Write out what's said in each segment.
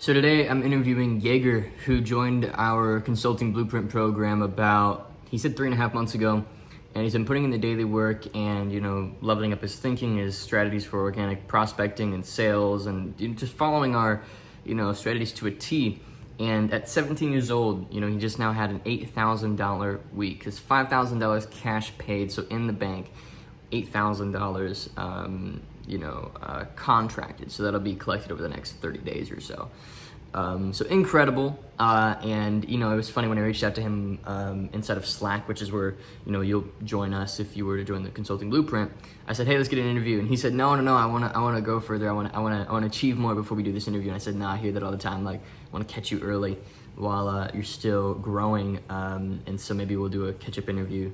So today I'm interviewing Yegor, who joined our consulting blueprint program about, he said 3.5 months ago, and he's been putting in the daily work and, leveling up his thinking, his strategies for organic prospecting and sales, and just following our, strategies to a T. And at 17 years old, he just now had an $8,000 week. His $5,000 cash paid, so in the bank, $8,000 contracted, so that'll be collected over the next 30 days or so. So incredible. And it was funny when I reached out to him inside of Slack, which is where you'll join us if you were to join the consulting blueprint. I said, hey, let's get an interview, and he said, no, I want to go further. I want to achieve more before we do this interview. And I said, nah, I hear that all the time. Like, I want to catch you early while you're still growing, and so maybe we'll do a catch-up interview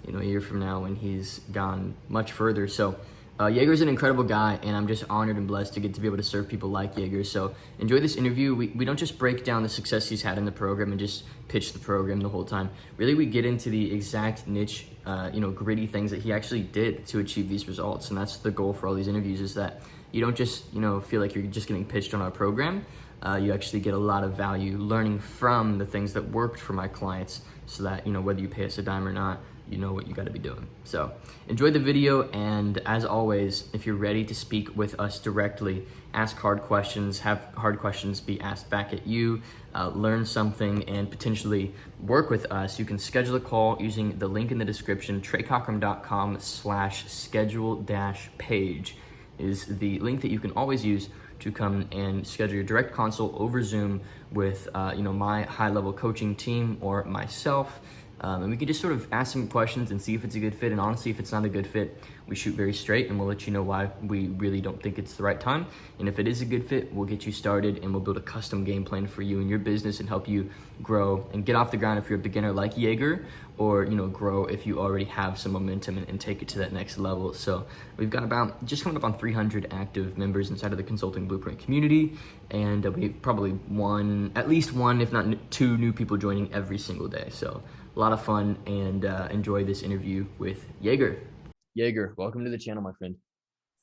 a year from now when he's gone much further. So Yegor's an incredible guy, and I'm just honored and blessed to get to be able to serve people like Yegor. So enjoy this interview. We don't just break down the success he's had in the program and just pitch the program the whole time. Really, we get into the exact niche, gritty things that he actually did to achieve these results. And that's the goal for all these interviews, is that you don't just, feel like you're just getting pitched on our program. You actually get a lot of value learning from the things that worked for my clients, so that, whether you pay us a dime or not, you know what you got to be doing. So enjoy the video, and as always, if you're ready to speak with us directly, ask hard questions, have hard questions be asked back at you, learn something, and potentially work with us, you can schedule a call using the link in the description. TreyCockrum.com/schedule-page is the link that you can always use to come and schedule your direct consult over Zoom with my high-level coaching team or myself. And we can just sort of ask some questions and see if it's a good fit. And honestly, if it's not a good fit, we shoot very straight, and we'll let you know why we really don't think it's the right time. And if it is a good fit, we'll get you started, and we'll build a custom game plan for you and your business and help you grow and get off the ground if you're a beginner like Yegor, or grow if you already have some momentum and take it to that next level. So we've got about just coming up on 300 active members inside of the Consulting Blueprint community, and we've probably at least one, if not two, new people joining every single day. So a lot of fun, and enjoy this interview with Yegor. Yegor, welcome to the channel, my friend.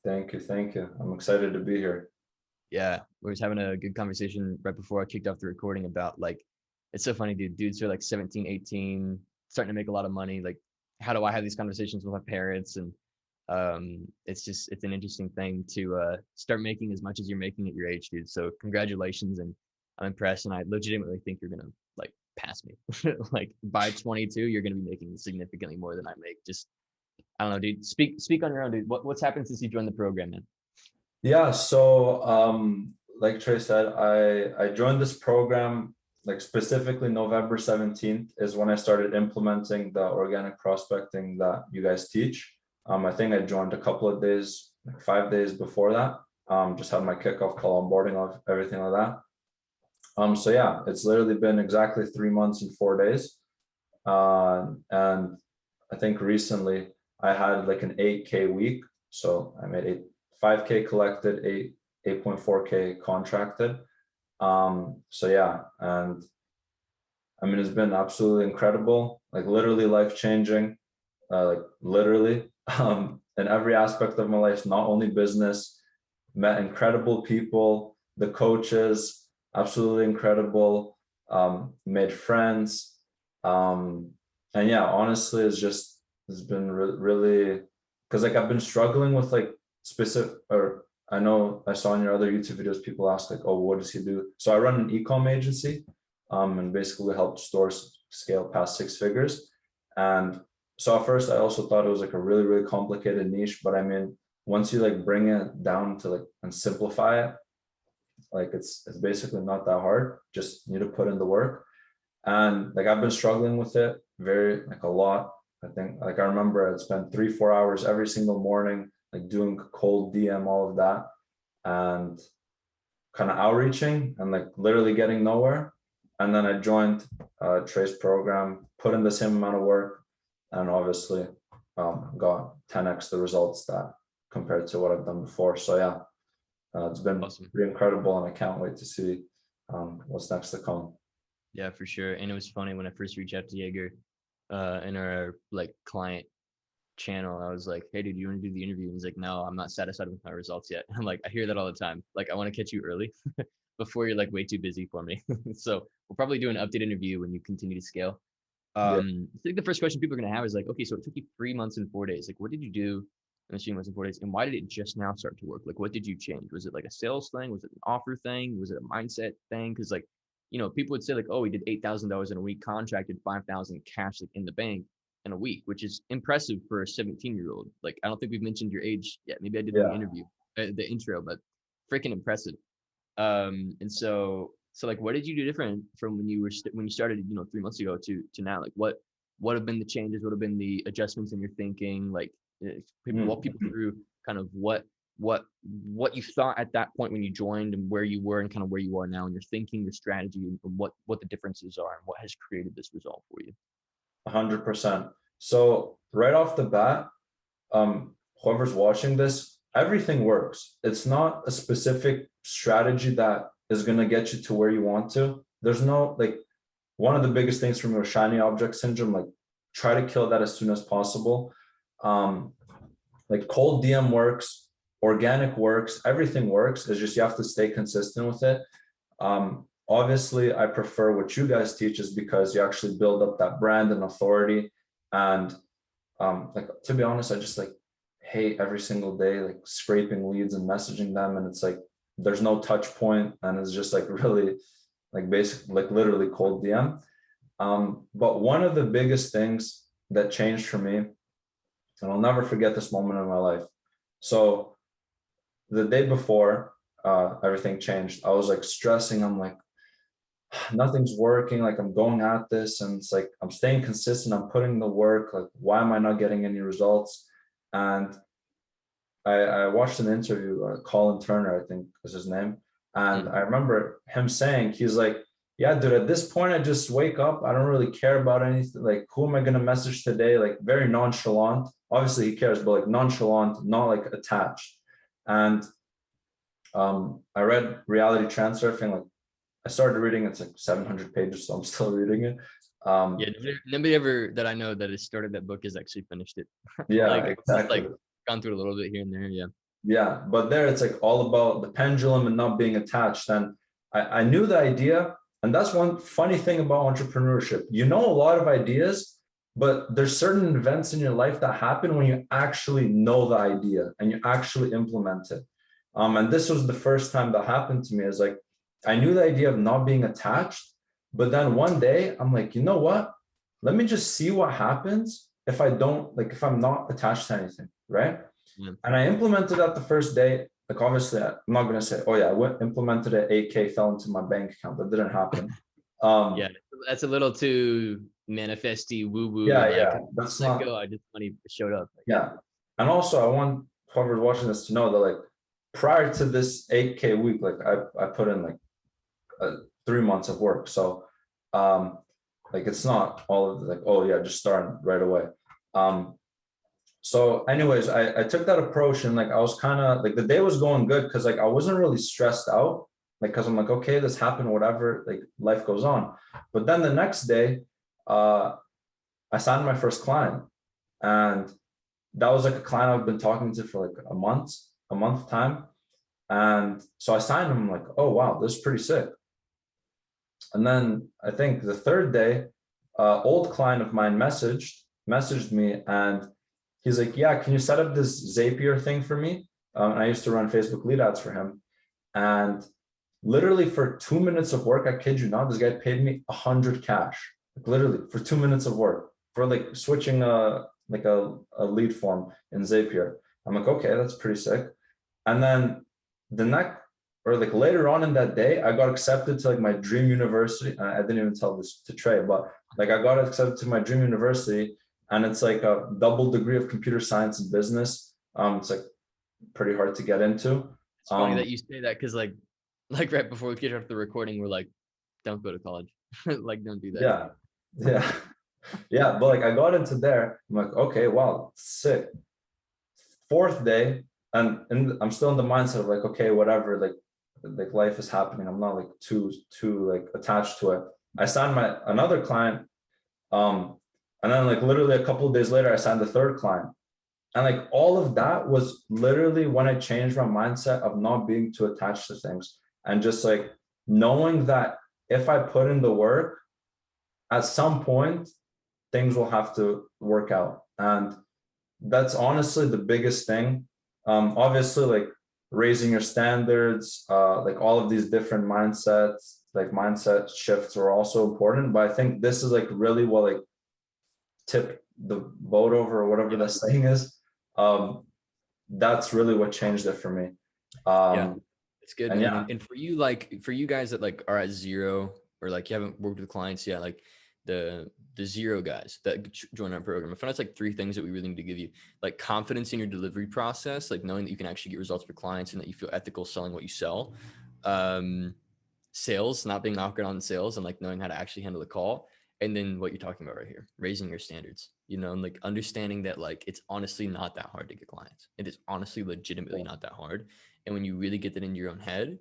Thank you. I'm excited to be here. Yeah, we was having a good conversation right before I kicked off the recording about, like, it's so funny, dude. Dudes are like 17, 18, starting to make a lot of money. Like, how do I have these conversations with my parents? And it's an interesting thing to start making as much as you're making at your age, dude. So congratulations, and I'm impressed, and I legitimately think you're gonna, like, pass me. Like, by 22, you're gonna be making significantly more than I make. Just, I don't know, dude. Speak on your own, dude. What's happened since you joined the program, man? Yeah, so like Trey said, I joined this program, like specifically November 17th is when I started implementing the organic prospecting that you guys teach. I think I joined a couple of days, like 5 days before that. Just had my kickoff call, onboarding, everything like that. So yeah, it's literally been exactly 3 months and 4 days. And I think recently I had like an 8K week. So I made 5K collected, 8.4K contracted. So yeah, and I mean, it's been absolutely incredible, like literally life changing, like literally, in every aspect of my life, not only business. Met incredible people, the coaches, absolutely incredible. Made friends. Um, and yeah, honestly, it's been really, because like I've been struggling with like specific, or I know I saw in your other YouTube videos, people ask like, oh, what does he do? So I run an e-com agency, and basically help stores scale past 6 figures. And so at first I also thought it was like a really complicated niche, but I mean, once you like bring it down to like and simplify it, like it's basically not that hard. Just need to put in the work. And like I've been struggling with it very, like, a lot. I think, like, I remember I'd spend 3-4 hours every single morning like doing cold DM, all of that, and kind of outreaching and like literally getting nowhere. And then I joined Trey's program, put in the same amount of work, and obviously got 10x the results that compared to what I've done before. So yeah, it's been Awesome. pretty incredible, and I can't wait to see what's next to come. Yeah, for sure. And it was funny when I first reached out to Jaeger in our, like, client channel. I was like, hey, dude, you want to do the interview? And he's like, no, I'm not satisfied with my results yet. I'm like, I hear that all the time. Like, I want to catch you early, before you're like way too busy for me. So we'll probably do an update interview when you continue to scale. Yeah. I think the first question people are gonna have is like, okay, so it took you 3 months and 4 days. Like, what did you do in the 3 months and 4 days, and why did it just now start to work? Like, what did you change? Was it like a sales thing? Was it an offer thing? Was it a mindset thing? Because like, people would say like, oh, he did $8,000 in a week, contracted 5,000 cash like in the bank in a week, which is impressive for a 17-year-old. Like, I don't think we've mentioned your age yet. Maybe I did in the interview, the intro, but freaking impressive. And so like, what did you do different from when you started, 3 months ago to now? Like, what have been the changes? What have been the adjustments in your thinking? Like, walk people through kind of what you thought at that point when you joined, and where you were, and kind of where you are now in your thinking, your strategy, and what the differences are, and what has created this result for you. 100%. So right off the bat, whoever's watching this, everything works. It's not a specific strategy that is going to get you to where you want to. There's no, like, one of the biggest things from your shiny object syndrome, like, try to kill that as soon as possible. Like, cold DM works, organic works, everything works. It's just you have to stay consistent with it. Obviously, I prefer what you guys teach, is because you actually build up that brand and authority. And like, to be honest, I just like hate every single day like scraping leads and messaging them, and it's like there's no touch point, and it's just like really like basically like literally cold DM. But one of the biggest things that changed for me, and I'll never forget this moment in my life. So the day before everything changed, I was like stressing. I'm like, nothing's working. Like, I'm going at this, and it's like I'm staying consistent. I'm putting the work. Like, why am I not getting any results? And I watched an interview, Colin Turner, I think is his name. And I remember him saying, he's like, yeah, dude, at this point, I just wake up. I don't really care about anything. Like, who am I going to message today? Like, very nonchalant. Obviously he cares, but like nonchalant, not like attached. And I read Reality Transurfing. Like, I started reading, it's like 700 pages, so I'm still reading it. Yeah, nobody ever that I know that has started that book has actually finished it. Yeah, like, exactly. Like gone through it a little bit here and there. Yeah, but there it's like all about the pendulum and not being attached. And I knew the idea, and that's one funny thing about entrepreneurship. You know a lot of ideas, but there's certain events in your life that happen when you actually know the idea and you actually implement it. And this was the first time that happened to me. Is like, I knew the idea of not being attached, but then one day I'm like, you know what? Let me just see what happens if if I'm not attached to anything, right? Yeah. And I implemented that the first day. Like, obviously, I'm not going to say, oh yeah, I implemented it, 8K fell into my bank account. That didn't happen. Yeah, that's a little too manifesty, woo-woo. Yeah, that's not. I just money showed up. Yeah, and also I want whoever's watching this to know that like prior to this 8K week, like I put in like 3 months of work. So like, it's not all of like, oh yeah, just starting right away. So anyways, I took that approach, and like I was kind of like, the day was going good because like I wasn't really stressed out, like, because I'm like, okay, this happened, whatever, like life goes on. But then the next day, I signed my first client, and that was like a client I've been talking to for like a month time. And so I signed him. I'm like, oh wow, this is pretty sick. And then I think the third day, old client of mine messaged me, and he's like, yeah, can you set up this Zapier thing for me? I used to run Facebook lead ads for him. And literally for 2 minutes of work, I kid you not, this guy paid me 100 cash, like literally for 2 minutes of work for like switching a lead form in Zapier. I'm like, okay, that's pretty sick. And then later on in that day, I got accepted to like my dream university. I didn't even tell this to Trey, but like I got accepted to my dream university, and it's like a double degree of computer science and business. It's like pretty hard to get into. It's funny that you say that, because like right before we get off the recording, we're like, don't go to college. Like, don't do that. Yeah. But like I got into there. I'm like, okay, wow, sick. Fourth day, and I'm still in the mindset of like, okay, whatever, like life is happening. I'm not like too like attached to it. I signed another client. And then like literally a couple of days later, I signed the third client. And like all of that was literally when I changed my mindset of not being too attached to things, and just like knowing that if I put in the work, at some point, things will have to work out. And that's honestly the biggest thing. Obviously, like raising your standards, like all of these different mindsets, like mindset shifts are also important. But I think this is like really what like tipped the boat over, or whatever that saying is. That's really what changed it for me. Yeah, it's good, And man. yeah, And for you, like for you guys that like are at zero, or like you haven't worked with clients yet, like the zero guys that join our program, I found it's like three things that we really need to give you: like confidence in your delivery process, like knowing that you can actually get results for clients and that you feel ethical selling what you sell. Sales, not being awkward on sales, and like knowing how to actually handle the call. And then what you're talking about right here, raising your standards, you know, and like understanding that like it's honestly not that hard to get clients. It is honestly legitimately not that hard. And when you really get that into your own head,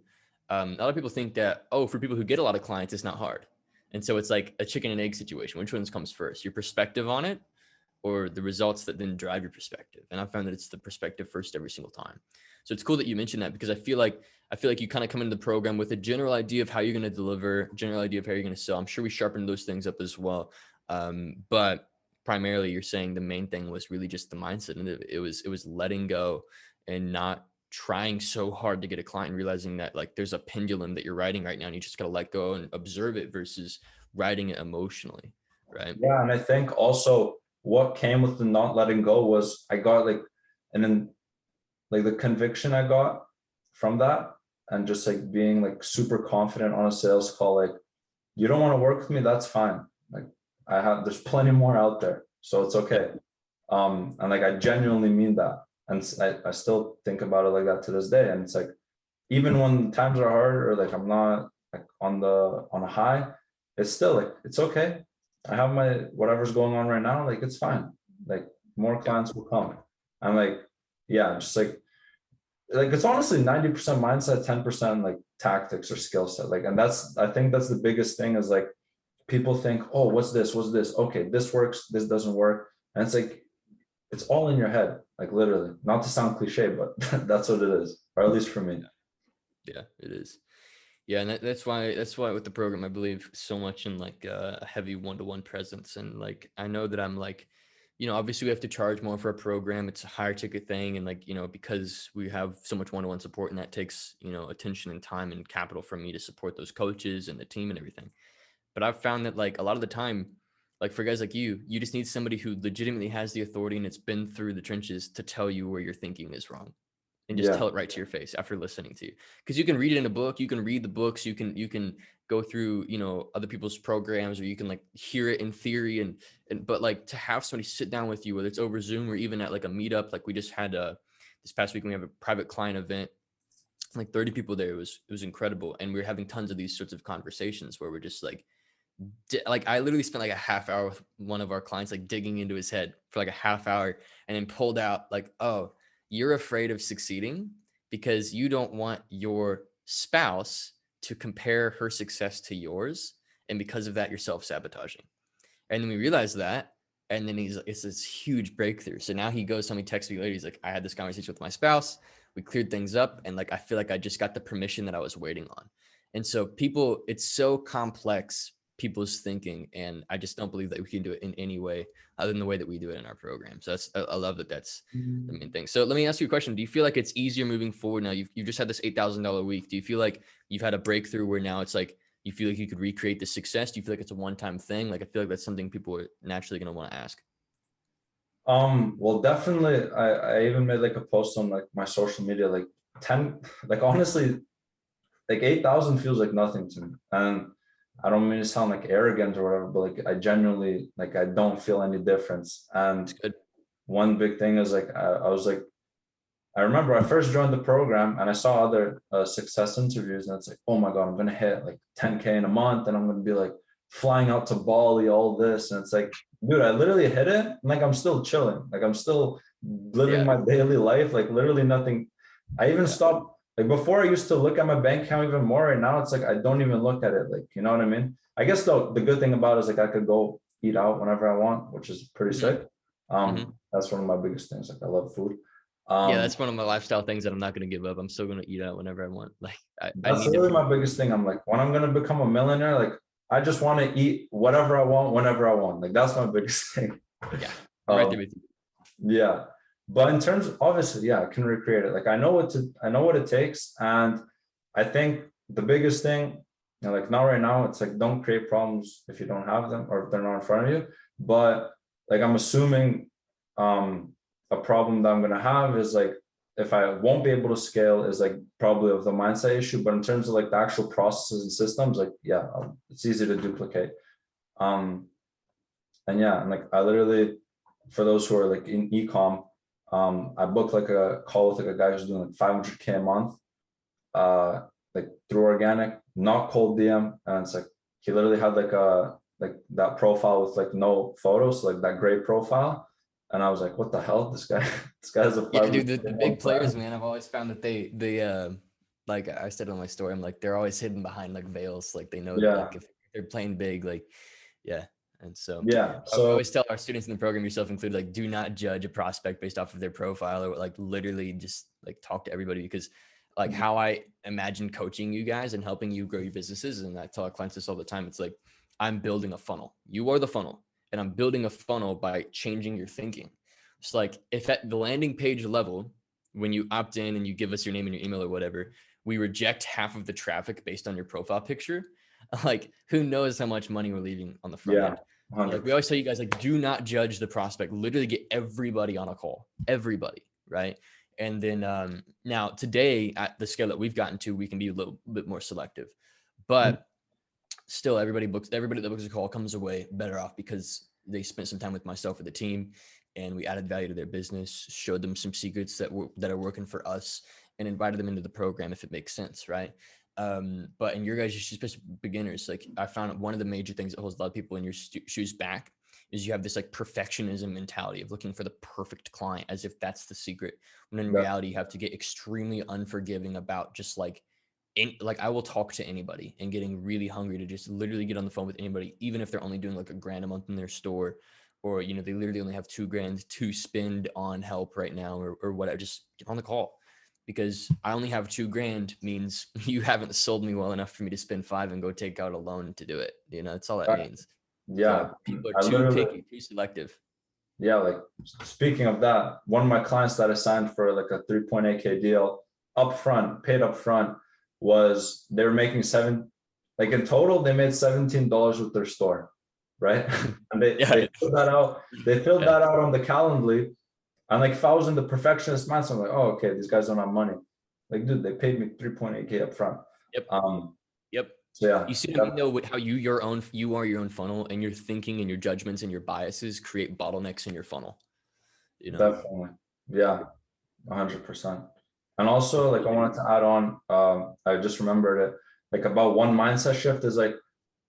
a lot of people think that, oh, for people who get a lot of clients, it's not hard. And so it's like a chicken and egg situation. Which ones comes first, your perspective on it or the results that then drive your perspective? And I found that it's the perspective first every single time. So it's cool that you mentioned that, because I feel like you kind of come into the program with a general idea of how you're going to deliver, general idea of how you're going to sell. I'm sure we sharpened those things up as well. But primarily you're saying the main thing was really just the mindset, and it was letting go and not trying so hard to get a client, and realizing that like there's a pendulum that you're riding right now, and you just got to let go and observe it versus riding it emotionally. Right. yeah. And I think also what came with the not letting go was I got like, and then like the conviction I got from that, and just like being like super confident on a sales call, like, you don't want to work with me, that's fine. Like there's plenty more out there, so it's okay. And like I genuinely mean that, and I still think about it like that to this day. And it's like, even when times are hard, or like I'm not like on a high, it's still like, it's okay. I have my whatever's going on right now, like it's fine. Like more clients will come. I'm like, yeah, just like it's honestly 90% mindset, 10% like tactics or skill set. Like, and I think that's the biggest thing, is like people think, oh, what's this? Okay, this works, this doesn't work. And it's like, it's all in your head, like literally, not to sound cliche, but that's what it is, or at least for me. Yeah, it is. Yeah, and that's why with the program, I believe so much in like a heavy one-to-one presence. And like I know that I'm like, you know, obviously we have to charge more for a program. It's a higher ticket thing, and like, you know, because we have so much one-to-one support, and that takes, you know, attention and time and capital from me to support those coaches and the team and everything. But I've found that like a lot of the time, like for guys like you just need somebody who legitimately has the authority and it's been through the trenches to tell you where your thinking is wrong, and just Yeah, tell it right to your face after listening to you. Because you can read it in a book, you can read the books, you can go through, you know, other people's programs, or you can like hear it in theory, and but like to have somebody sit down with you, whether it's over Zoom or even at like a meetup, like we just had this past week, we have a private client event, like 30 people there. It was incredible, and we were having tons of these sorts of conversations where we're just like I literally spent like a half hour with one of our clients, like digging into his head for like a half hour, and then pulled out like, oh, you're afraid of succeeding because you don't want your spouse to compare her success to yours. And because of that, you're self-sabotaging. And then we realized that. And then it's this huge breakthrough. So now he goes home, he texts me later. He's like, I had this conversation with my spouse. We cleared things up. And like, I feel like I just got the permission that I was waiting on. And so people, it's so complex, people's thinking. And I just don't believe that we can do it in any way other than the way that we do it in our program. So I love that that's the main thing. So let me ask you a question. Do you feel like it's easier moving forward now? You've just had this $8,000 week. Do you feel like you've had a breakthrough where now it's like, you feel like you could recreate the success? Do you feel like it's a one-time thing? Like, I feel like that's something people are naturally going to want to ask. Well, definitely. I even made like a post on like my social media, like 10, like honestly, like 8,000 feels like nothing to me. And I don't mean to sound like arrogant or whatever, but like I genuinely, like I don't feel any difference. And It's good. one big thing is like I was like, I remember I first joined the program and I saw other success interviews, and it's like, oh my God, I'm gonna hit like 10K in a month, and I'm gonna be like flying out to Bali, all this. And it's like, dude, I literally hit it, and like I'm still chilling, like I'm still living Yeah. my daily life, like literally nothing. I even Yeah. stopped, like before I used to look at my bank account even more. Right now it's like I don't even look at it, like, you know what I mean? I guess the good thing about it is like I could go eat out whenever I want, which is pretty Mm-hmm. sick. Mm-hmm. That's one of my biggest things. Like I love food. Yeah, that's one of my lifestyle things that I'm not going to give up. I'm still going to eat out whenever I want. Like I That's need to really be. my biggest thing. I'm like, when I'm gonna become a millionaire, like I just want to eat whatever I want, whenever I want. Like that's my biggest thing. Yeah, I'm right there Um, with you. yeah. But in terms of, obviously, yeah, I can recreate it. Like I know what it takes. And I think the biggest thing, like now right now, it's like don't create problems if you don't have them or if they're not in front of you. But like I'm assuming a problem that I'm gonna have is like if I won't be able to scale is like probably of the mindset issue. But in terms of like the actual processes and systems, like yeah, it's easy to duplicate. Um and yeah, and like I literally, for those who are like in ecom, I booked like a call with like a guy who's doing like 500K a month, like through organic, not cold DM, and it's like he literally had like that profile with like no photos, like that gray profile, and I was like, what the hell, this guy, this guy's a Yeah, 500K dude, the a big month players, brand. man. I've always found that like I said on my story, I'm like they're always hidden behind like veils. Like they know that Yeah, like if they're playing big, like yeah. And so yeah. I So always tell our students in the program, yourself included, like do not judge a prospect based off of their profile or like literally just like talk to everybody because like how I imagine coaching you guys and helping you grow your businesses. And I tell our clients this all the time. It's like I'm building a funnel. You are the funnel, and I'm building a funnel by changing your thinking. It's like if at the landing page level, when you opt in and you give us your name and your email or whatever, we reject half of the traffic based on your profile picture. Like, who knows how much money we're leaving on the front yeah, end? Like, we 100%. always tell you guys, like, do not judge the prospect. Literally get everybody on a call, everybody, right? And then now today at the scale that we've gotten to, we can be a little bit more selective, but still everybody that books a call comes away better off because they spent some time with myself or the team and we added value to their business, showed them some secrets that are working for us and invited them into the program if it makes sense, right? But in your guys, just beginners, like I found one of the major things that holds a lot of people in your shoes back is you have this like perfectionism mentality of looking for the perfect client as if that's the secret. When in Yeah, reality, you have to get extremely unforgiving about just like I will talk to anybody and getting really hungry to just literally get on the phone with anybody, even if they're only doing like $1,000 a month in their store, or they literally only have $2,000 to spend on help right now, or whatever. Just get on the call because I only have $2,000 means you haven't sold me well enough for me to spend 5 and go take out a loan to do it. That's all that means. yeah. So people are I too literally, picky, too selective. yeah, like speaking of that, one of my clients that I signed for like a 3.8K deal upfront, paid upfront, was they were making like in total, they made $17 with their store, right? And Yeah, they filled yeah, that out on the Calendly. And like if I was in the perfectionist mindset, I'm like, oh, okay, these guys don't have money. Like, dude, they paid me 3.8K upfront. yep, Um, yep. so yeah, You see what I mean, though, with how you are your own funnel, and your thinking and your judgments and your biases create bottlenecks in your funnel. definitely. Yeah, 100%. And also, like I wanted to add on, I just remembered it, like about one mindset shift is like,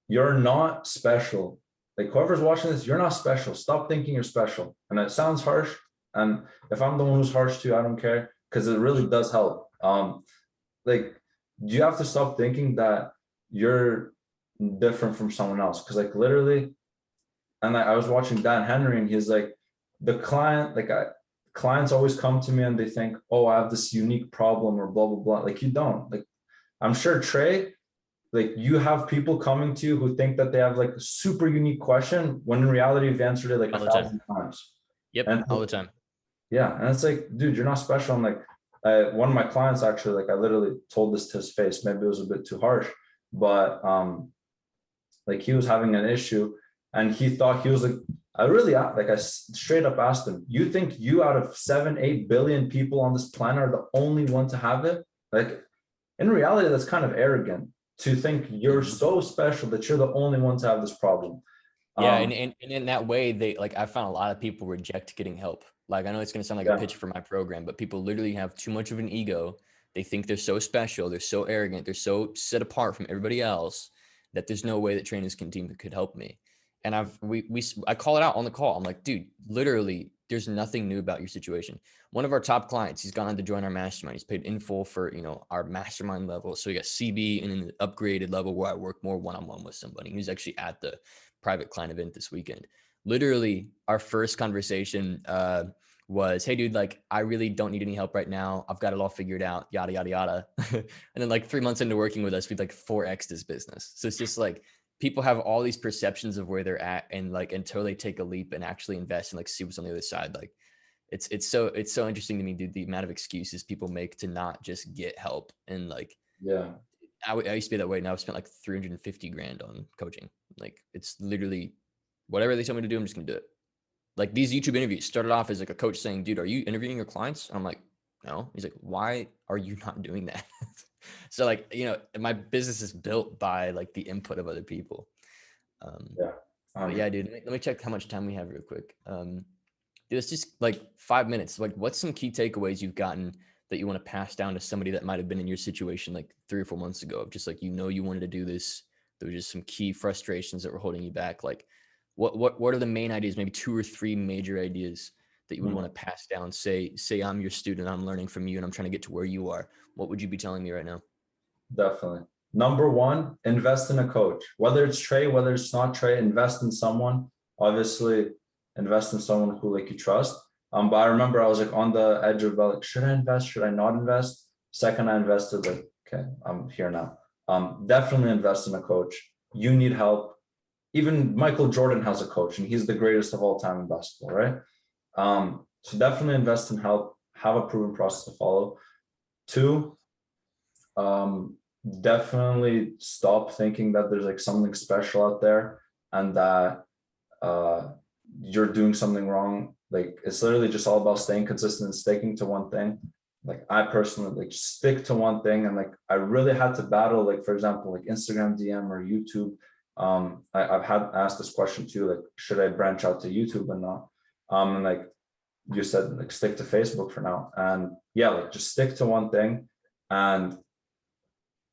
you're not special. Like whoever's watching this, you're not special. Stop thinking you're special. And it sounds harsh. And if I'm the one who's harsh too, I don't care because it really does help. Like you have to stop thinking that you're different from someone else. Cause like literally, and I was watching Dan Henry and he's like, the client, clients always come to me and they think, oh, I have this unique problem or blah, blah, blah. Like you don't. Like I'm sure Trey, like you have people coming to you who think that they have like a super unique question when in reality you've answered it like All a the time. thousand times. Yep, And all the time. yeah, and it's like, dude, you're not special. I'm like, one of my clients actually, like I literally told this to his face. Maybe it was a bit too harsh, but like he was having an issue, and he thought he was like, I really like I straight up asked him, you think you out of 7-8 billion people on this planet are the only one to have it? Like in reality, that's kind of arrogant to think you're Mhm. so special that you're the only one to have this problem. Yeah, Um, and in that way, they like I found a lot of people reject getting help. Like I know it's gonna sound like a yeah, pitch for my program, but people literally have too much of an ego. They think they're so special, they're so arrogant, they're so set apart from everybody else that there's no way that trainers can team could help me. And I call it out on the call. I'm like, dude, literally, there's nothing new about your situation. One of our top clients, he's gone on to join our mastermind. He's paid in full for our mastermind level. So we got CB and an upgraded level where I work more one-on-one with somebody. He's actually at the private client event this weekend. Literally, our first conversation was, hey dude, like I really don't need any help right now. I've got it all figured out, yada, yada, yada. And then like 3 months into working with us, we'd like 4x this business. So it's just like people have all these perceptions of where they're at, and like until they take a leap and actually invest and like see what's on the other side, like it's so interesting to me, dude, the amount of excuses people make to not just get help. And like Yeah. I used to be that way. Now I've spent like 350 grand on coaching. Like it's literally whatever they tell me to do, I'm just gonna do it. Like these YouTube interviews started off as like a coach saying, dude, are you interviewing your clients? And I'm like, no. He's like, why are you not doing that? So like, you know, my business is built by like the input of other people. Yeah. But yeah, dude, let me check how much time we have real quick. Dude, it's just like 5 minutes. Like what's some key takeaways you've gotten that you want to pass down to somebody that might've been in your situation like 3 or 4 months ago of just like, you know, you wanted to do this. There were just some key frustrations that were holding you back. Like what are the main ideas, maybe 2 or 3 major ideas that you would want to pass down? Say I'm your student, I'm learning from you and I'm trying to get to where you are. What would you be telling me right now? Definitely. Number one, invest in a coach. Whether it's Trey, whether it's not Trey, invest in someone. Obviously, invest in someone who like you trust. But I remember I was like on the edge of like, should I invest? Should I not invest? Second, I invested, like, okay, I'm here now. Definitely invest in a coach. You need help. Even Michael Jordan has a coach, and he's the greatest of all time in basketball, right? So definitely invest in help. Have a proven process to follow. Two, definitely stop thinking that there's like something special out there and that you're doing something wrong. Like it's literally just all about staying consistent and sticking to one thing. Like I personally like stick to one thing, and like I really had to battle, like for example, like Instagram DM or YouTube. I've had asked this question too, like should I branch out to YouTube or not? And like you said, like stick to Facebook for now. And yeah, like just stick to one thing, and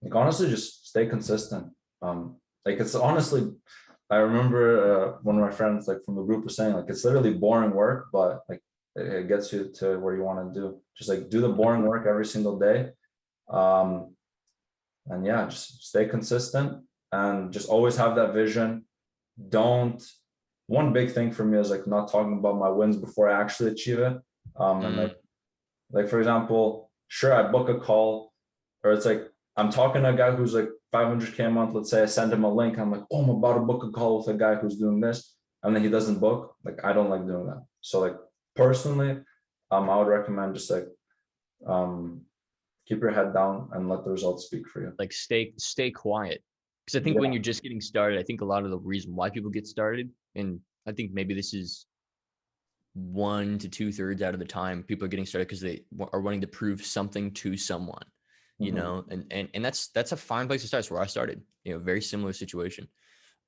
like honestly just stay consistent. Like it's honestly, I remember one of my friends like from the group was saying like it's literally boring work, but like it gets you to where you want to do. Just like do the boring work every single day. And yeah, just stay consistent and just always have that vision. Don't, one big thing for me is like not talking about my wins before I actually achieve it. And like for example, sure, I book a call, or it's like I'm talking to a guy who's like 500K a month. Let's say I send him a link. I'm like, oh, I'm about to book a call with a guy who's doing this, and then he doesn't book. Like I don't like doing that. So like personally, I would recommend just like keep your head down and let the results speak for you. Like stay quiet. Because I think when you're just getting started, I think a lot of the reason why people get started, and I think maybe this is 1 to 2/3 out of the time, people are getting started because they are wanting to prove something to someone, you know, and that's a fine place to start. It's where I started, you know, very similar situation.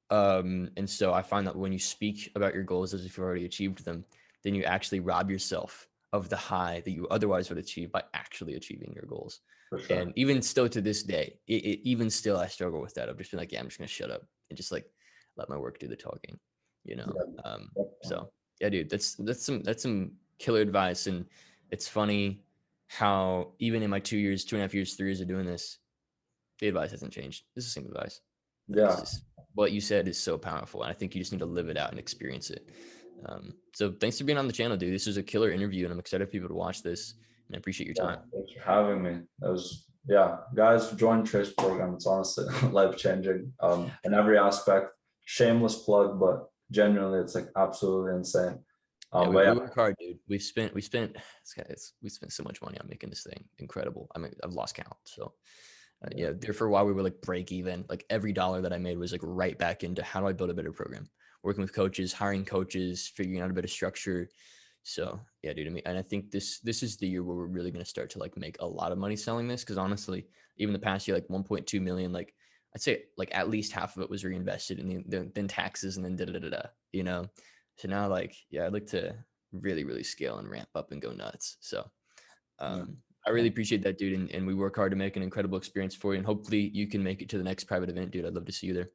And so I find that when you speak about your goals as if you've already achieved them, then you actually rob yourself of the high that you otherwise would achieve by actually achieving your goals. Sure. And even still to this day, even still, I struggle with that. I've just been like, yeah, I'm just gonna shut up and just like let my work do the talking, you know? So yeah, dude, that's some killer advice. And it's funny how even in my 2 years, 2.5 years, 3 years of doing this, the advice hasn't changed. It's the same advice. Yeah. Just, what you said is so powerful, and I think you just need to live it out and experience it. So thanks for being on the channel, dude. This was a killer interview, and I'm excited for people to watch this, and I appreciate your time. Thanks for having me. That was, guys, join Trey's program. It's honestly life-changing in every aspect. Shameless plug, but genuinely it's like absolutely insane. We work hard, dude. We spent so much money on making this thing incredible. I mean, I've lost count. So yeah, there for a while we were like break even. Like every dollar that I made was like right back into how do I build a better program, working with coaches, hiring coaches, figuring out a bit of structure. So yeah, dude. And I think this is the year where we're really going to start to like make a lot of money selling this. Cause honestly, even the past year, like 1.2 million, like I'd say like at least half of it was reinvested in then taxes and then you know? So now like, yeah, I'd like to really, really scale and ramp up and go nuts. So, I really appreciate that, dude. And we work hard to make an incredible experience for you. And hopefully you can make it to the next private event, dude. I'd love to see you there.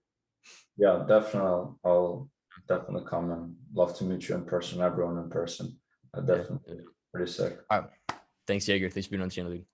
Yeah, definitely. I'll definitely come and love to meet you in person, everyone in person. Definitely. Pretty sick. All right. Thanks, Yegor. Thanks for being on the channel, dude.